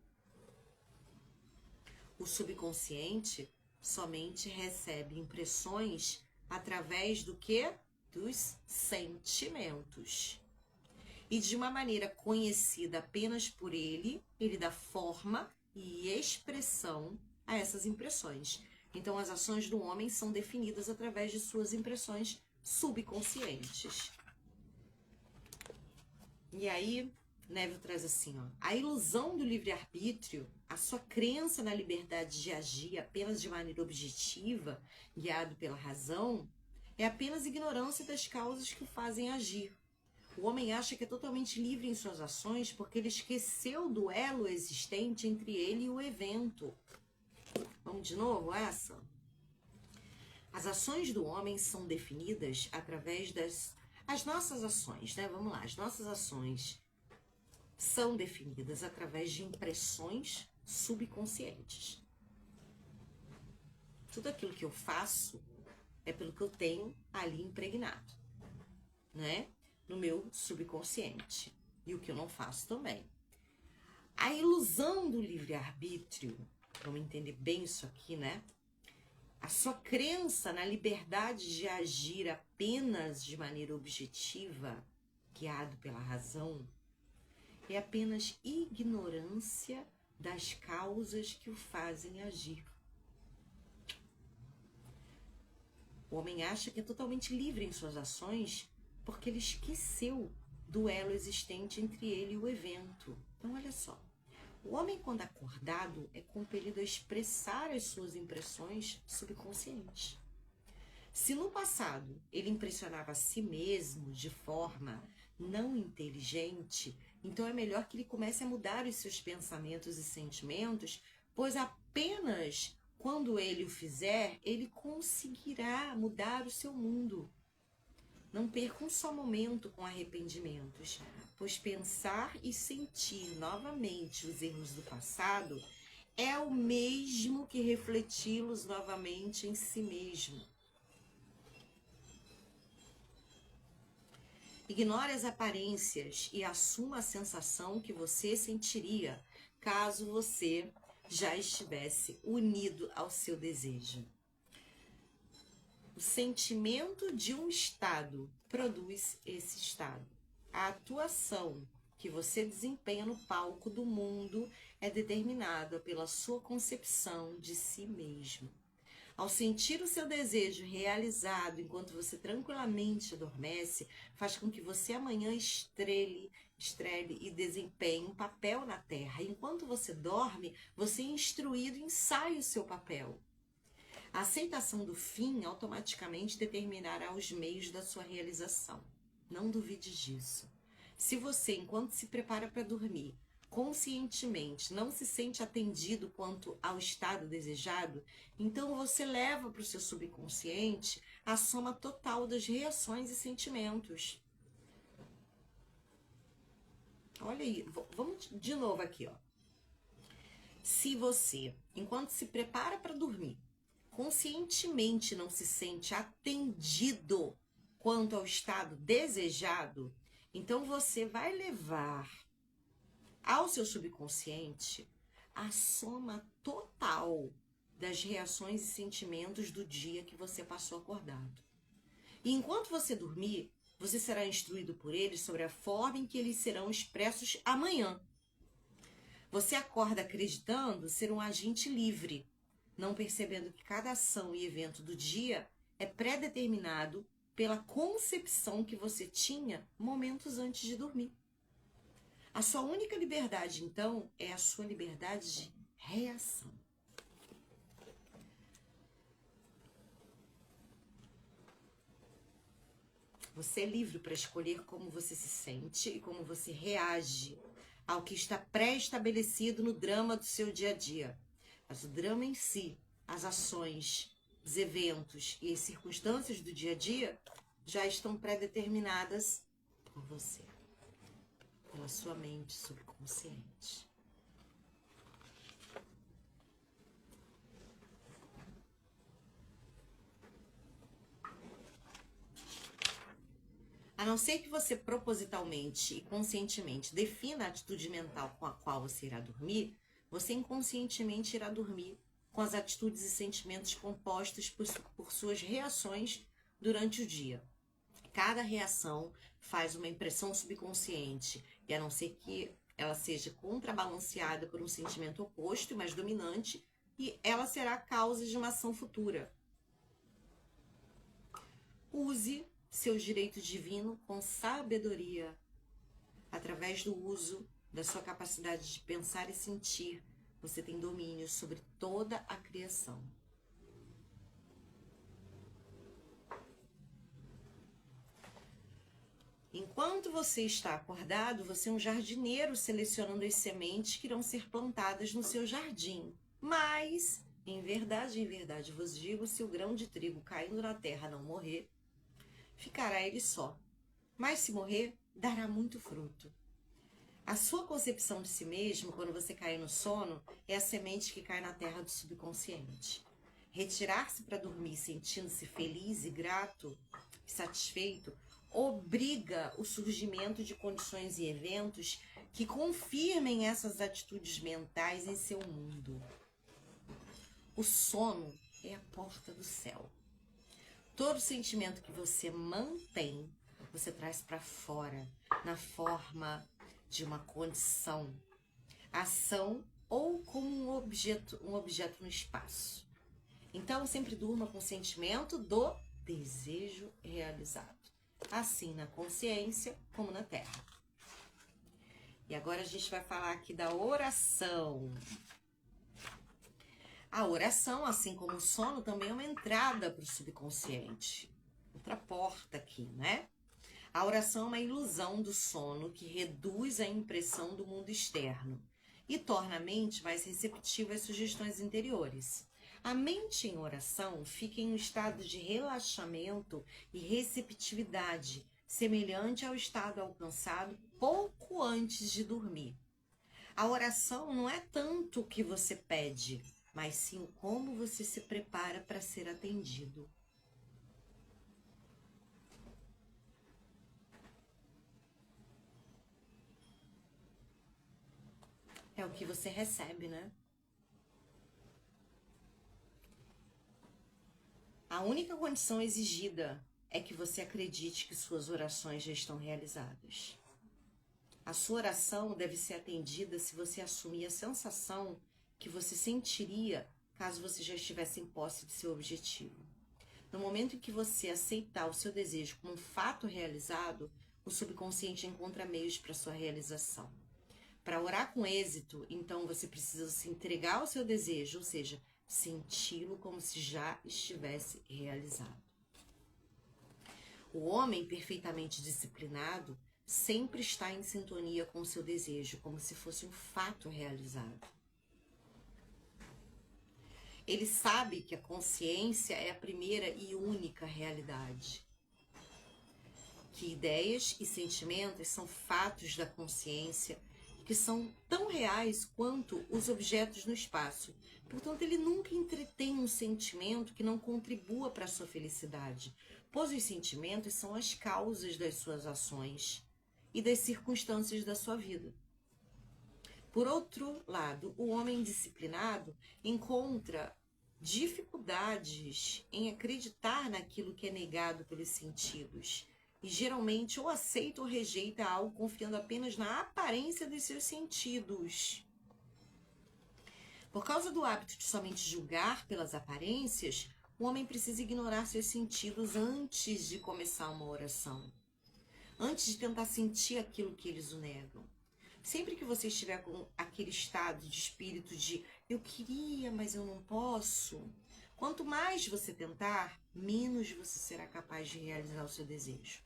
O subconsciente somente recebe impressões através do quê? Dos sentimentos. E de uma maneira conhecida apenas por ele dá forma e expressão a essas impressões. Então, as ações do homem são definidas através de suas impressões subconscientes. E aí, Neville traz assim, ó, a ilusão do livre-arbítrio, a sua crença na liberdade de agir apenas de maneira objetiva, guiado pela razão, é apenas ignorância das causas que o fazem agir. O homem acha que é totalmente livre em suas ações porque ele esqueceu do elo existente entre ele e o evento. Vamos de novo essa? As ações do homem são definidas através as nossas ações, né? Vamos lá, as nossas ações são definidas através de impressões subconscientes. Tudo aquilo que eu faço é pelo que eu tenho ali impregnado, né? No meu subconsciente. E o que eu não faço também. A ilusão do livre-arbítrio, vamos entender bem isso aqui, né? A sua crença na liberdade de agir apenas de maneira objetiva, guiado pela razão, é apenas ignorância das causas que o fazem agir. O homem acha que é totalmente livre em suas ações porque ele esqueceu do elo existente entre ele e o evento. Então, olha só. O homem, quando acordado, é compelido a expressar as suas impressões subconscientes. Se no passado ele impressionava a si mesmo de forma não inteligente, então é melhor que ele comece a mudar os seus pensamentos e sentimentos, pois apenas quando ele o fizer, ele conseguirá mudar o seu mundo. Não perca um só momento com arrependimentos, pois pensar e sentir novamente os erros do passado é o mesmo que refleti-los novamente em si mesmo. Ignore as aparências e assuma a sensação que você sentiria caso você já estivesse unido ao seu desejo. O sentimento de um estado produz esse estado. A atuação que você desempenha no palco do mundo é determinada pela sua concepção de si mesmo. Ao sentir o seu desejo realizado enquanto você tranquilamente adormece, faz com que você amanhã estrele e desempenhe um papel na Terra. Enquanto você dorme, você é instruído e ensaia o seu papel. A aceitação do fim automaticamente determinará os meios da sua realização. Não duvide disso. Se você, enquanto se prepara para dormir, conscientemente não se sente atendido quanto ao estado desejado, então você leva para o seu subconsciente a soma total das reações e sentimentos. Olha aí, vamos de novo aqui, ó. Se você, enquanto se prepara para dormir, conscientemente não se sente atendido quanto ao estado desejado, então você vai levar ao seu subconsciente a soma total das reações e sentimentos do dia que você passou acordado. E enquanto você dormir, você será instruído por eles sobre a forma em que eles serão expressos amanhã. Você acorda acreditando ser um agente livre, não percebendo que cada ação e evento do dia é pré-determinado pela concepção que você tinha momentos antes de dormir. A sua única liberdade, então, é a sua liberdade de reação. Você é livre para escolher como você se sente e como você reage ao que está pré-estabelecido no drama do seu dia a dia. Mas o drama em si, as ações, os eventos e as circunstâncias do dia a dia já estão pré-determinadas por você, pela sua mente subconsciente. A não ser que você propositalmente e conscientemente defina a atitude mental com a qual você irá dormir, você inconscientemente irá dormir com as atitudes e sentimentos compostos por suas reações durante o dia. Cada reação faz uma impressão subconsciente, e a não ser que ela seja contrabalanceada por um sentimento oposto e mais dominante, e ela será a causa de uma ação futura. Use seu direito divino com sabedoria, através do uso da sua capacidade de pensar e sentir. Você tem domínio sobre toda a criação. Enquanto você está acordado, você é um jardineiro selecionando as sementes que irão ser plantadas no seu jardim. Mas, em verdade vos digo, se o grão de trigo caindo na terra não morrer, ficará ele só. Mas se morrer, dará muito fruto. A sua concepção de si mesmo, quando você cai no sono, é a semente que cai na terra do subconsciente. Retirar-se para dormir sentindo-se feliz e grato e satisfeito obriga o surgimento de condições e eventos que confirmem essas atitudes mentais em seu mundo. O sono é a porta do céu. Todo sentimento que você mantém, você traz para fora, na forma de uma condição, ação ou como um objeto no espaço. Então, sempre durma com o sentimento do desejo realizado. Assim na consciência como na terra. E agora a gente vai falar aqui da oração. A oração, assim como o sono, também é uma entrada para o subconsciente. Outra porta aqui, né? A oração é uma ilusão do sono que reduz a impressão do mundo externo e torna a mente mais receptiva às sugestões interiores. A mente em oração fica em um estado de relaxamento e receptividade, semelhante ao estado alcançado pouco antes de dormir. A oração não é tanto o que você pede, mas sim como você se prepara para ser atendido. É o que você recebe, né? A única condição exigida é que você acredite que suas orações já estão realizadas. A sua oração deve ser atendida se você assumir a sensação que você sentiria caso você já estivesse em posse de seu objetivo. No momento em que você aceitar o seu desejo como um fato realizado, o subconsciente encontra meios para sua realização. Para orar com êxito, então você precisa se entregar ao seu desejo, ou seja, senti-lo como se já estivesse realizado. O homem perfeitamente disciplinado sempre está em sintonia com o seu desejo, como se fosse um fato realizado. Ele sabe que a consciência é a primeira e única realidade. Que ideias e sentimentos são fatos da consciência que são tão reais quanto os objetos no espaço. Portanto, ele nunca entretém um sentimento que não contribua para a sua felicidade, pois os sentimentos são as causas das suas ações e das circunstâncias da sua vida. Por outro lado, o homem disciplinado encontra dificuldades em acreditar naquilo que é negado pelos sentidos e geralmente ou aceita ou rejeita algo confiando apenas na aparência dos seus sentidos. Por causa do hábito de somente julgar pelas aparências, o homem precisa ignorar seus sentidos antes de começar uma oração, antes de tentar sentir aquilo que eles o negam. Sempre que você estiver com aquele estado de espírito de eu queria, mas eu não posso, quanto mais você tentar, menos você será capaz de realizar o seu desejo.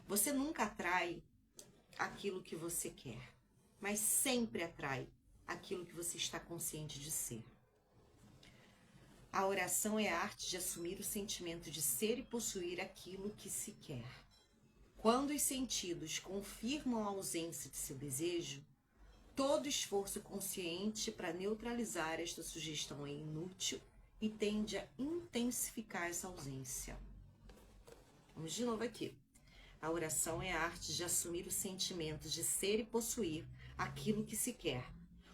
Você nunca atrai aquilo que você quer, mas sempre atrai aquilo que você está consciente de ser. A oração é a arte de assumir o sentimento de ser e possuir aquilo que se quer. Quando os sentidos confirmam a ausência de seu desejo, todo esforço consciente para neutralizar esta sugestão é inútil e tende a intensificar essa ausência. Vamos de novo aqui. A oração é a arte de assumir o sentimento de ser e possuir aquilo que se quer.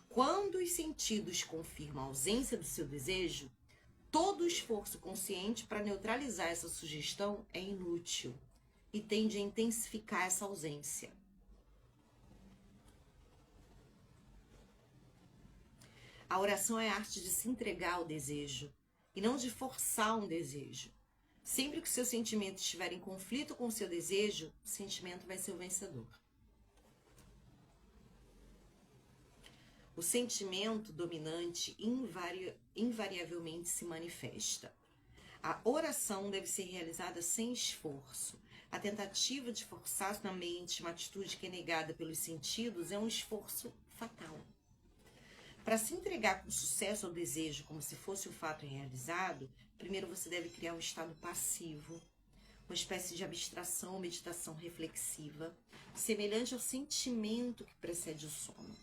Quando os sentidos confirmam a ausência do seu desejo, todo esforço consciente para neutralizar essa sugestão é inútil e tende a intensificar essa ausência. A oração é a arte de se entregar ao desejo e não de forçar um desejo. Sempre que o seu sentimento estiver em conflito com o seu desejo, o sentimento vai ser o vencedor. O sentimento dominante invariavelmente se manifesta. A oração deve ser realizada sem esforço. A tentativa de forçar na mente uma atitude que é negada pelos sentidos é um esforço fatal. Para se entregar com sucesso ao desejo como se fosse um fato realizado, primeiro você deve criar um estado passivo, uma espécie de abstração ou meditação reflexiva, semelhante ao sentimento que precede o sono.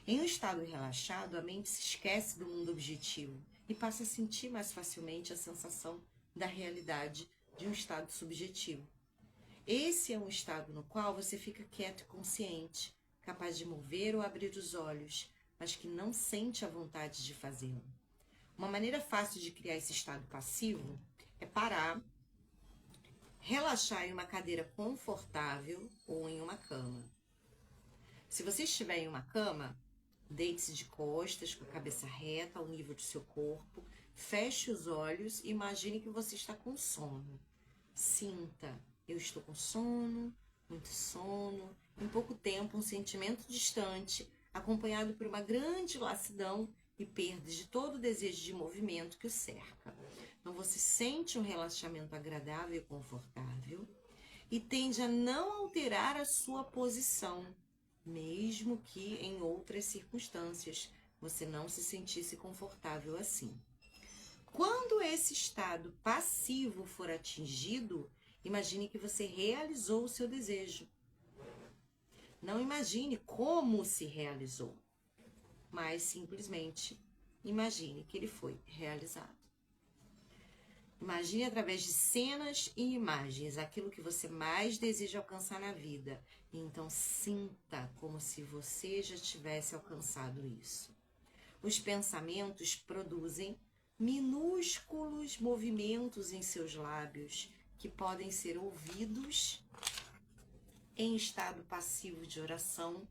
Em um estado relaxado, a mente se esquece do mundo objetivo e passa a sentir mais facilmente a sensação da realidade de um estado subjetivo. Esse é um estado no qual você fica quieto e consciente, capaz de mover ou abrir os olhos, mas que não sente a vontade de fazê-lo. Uma maneira fácil de criar esse estado passivo é parar, relaxar em uma cadeira confortável ou em uma cama. Se você estiver em uma cama, deite-se de costas, com a cabeça reta ao nível do seu corpo, feche os olhos e imagine que você está com sono. Sinta, eu estou com sono, muito sono, em pouco tempo um sentimento distante, acompanhado por uma grande lassidão e perda de todo o desejo de movimento que o cerca. Então você sente um relaxamento agradável e confortável e tende a não alterar a sua posição, mesmo que em outras circunstâncias você não se sentisse confortável assim. Quando esse estado passivo for atingido, imagine que você realizou o seu desejo. Não imagine como se realizou, mas simplesmente imagine que ele foi realizado. Imagine através de cenas e imagens aquilo que você mais deseja alcançar na vida. E então sinta como se você já tivesse alcançado isso. Os pensamentos produzem minúsculos movimentos em seus lábios que podem ser ouvidos em estado passivo de oração,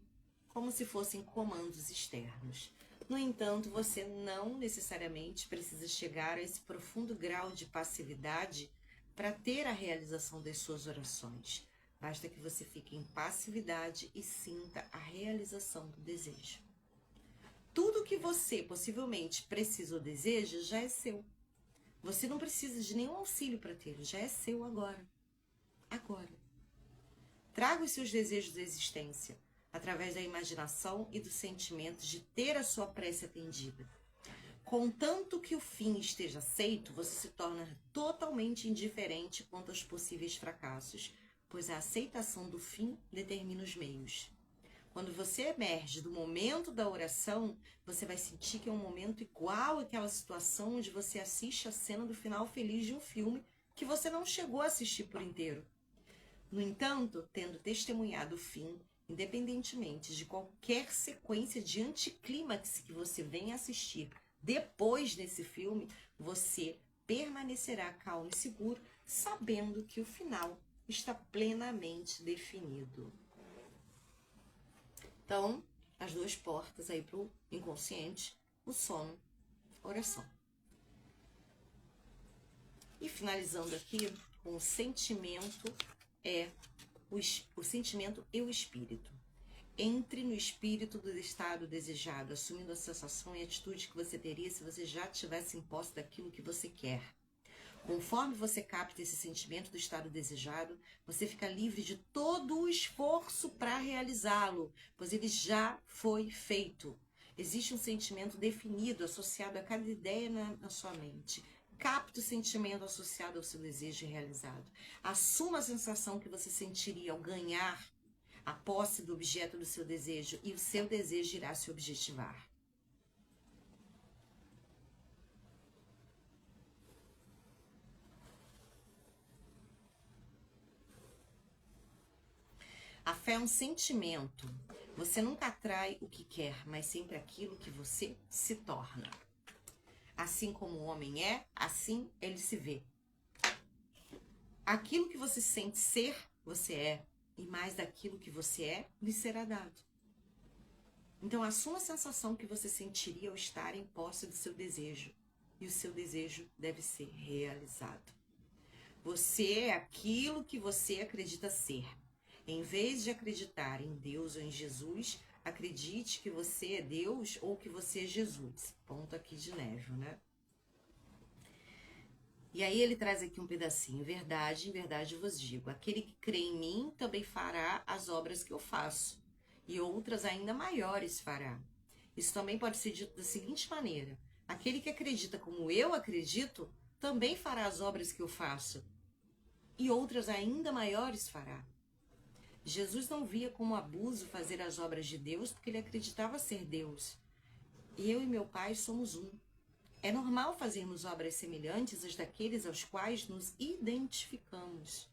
como se fossem comandos externos. No entanto, você não necessariamente precisa chegar a esse profundo grau de passividade para ter a realização das suas orações. Basta que você fique em passividade e sinta a realização do desejo. Tudo que você possivelmente precisa ou deseja já é seu. Você não precisa de nenhum auxílio para tê-lo, já é seu agora. Agora. Traga os seus desejos da existência, através da imaginação e do sentimento de ter a sua prece atendida. Contanto que o fim esteja aceito, você se torna totalmente indiferente quanto aos possíveis fracassos, pois a aceitação do fim determina os meios. Quando você emerge do momento da oração, você vai sentir que é um momento igual àquela situação onde você assiste a cena do final feliz de um filme que você não chegou a assistir por inteiro. No entanto, tendo testemunhado o fim, independentemente de qualquer sequência de anticlímax que você venha assistir depois desse filme, você permanecerá calmo e seguro, sabendo que o final está plenamente definido. Então, as duas portas aí para o inconsciente, o sono, a oração. E finalizando aqui com o sentimento o sentimento e o espírito. Entre no espírito do estado desejado, assumindo a sensação e atitude que você teria se você já tivesse em posse daquilo que você quer. Conforme você capta esse sentimento do estado desejado, você fica livre de todo o esforço para realizá-lo, pois ele já foi feito. Existe um sentimento definido, associado a cada ideia na sua mente. Capte o sentimento associado ao seu desejo realizado. Assuma a sensação que você sentiria ao ganhar a posse do objeto do seu desejo e o seu desejo irá se objetivar. A fé é um sentimento. Você nunca atrai o que quer, mas sempre aquilo que você se torna. Assim como o homem é, assim ele se vê. Aquilo que você sente ser, você é. E mais daquilo que você é, lhe será dado. Então, assuma a sensação que você sentiria ao estar em posse do seu desejo. E o seu desejo deve ser realizado. Você é aquilo que você acredita ser. Em vez de acreditar em Deus ou em Jesus, acredite que você é Deus ou que você é Jesus. Ponto aqui de neve, né? E aí ele traz aqui um pedacinho. Em verdade vos digo, aquele que crê em mim também fará as obras que eu faço. E outras ainda maiores fará. Isso também pode ser dito da seguinte maneira. Aquele que acredita como eu acredito, também fará as obras que eu faço. E outras ainda maiores fará. Jesus não via como abuso fazer as obras de Deus porque ele acreditava ser Deus. E eu e meu Pai somos um. É normal fazermos obras semelhantes às daqueles aos quais nos identificamos.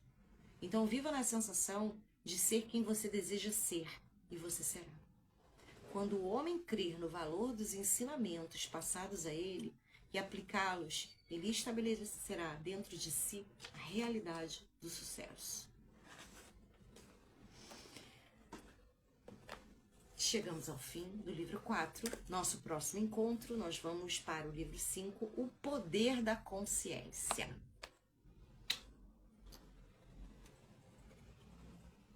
Então viva na sensação de ser quem você deseja ser e você será. Quando o homem crer no valor dos ensinamentos passados a ele e aplicá-los, ele estabelecerá dentro de si a realidade do sucesso. Chegamos ao fim do livro 4. Nosso próximo encontro, nós vamos para o livro 5, O Poder da Consciência.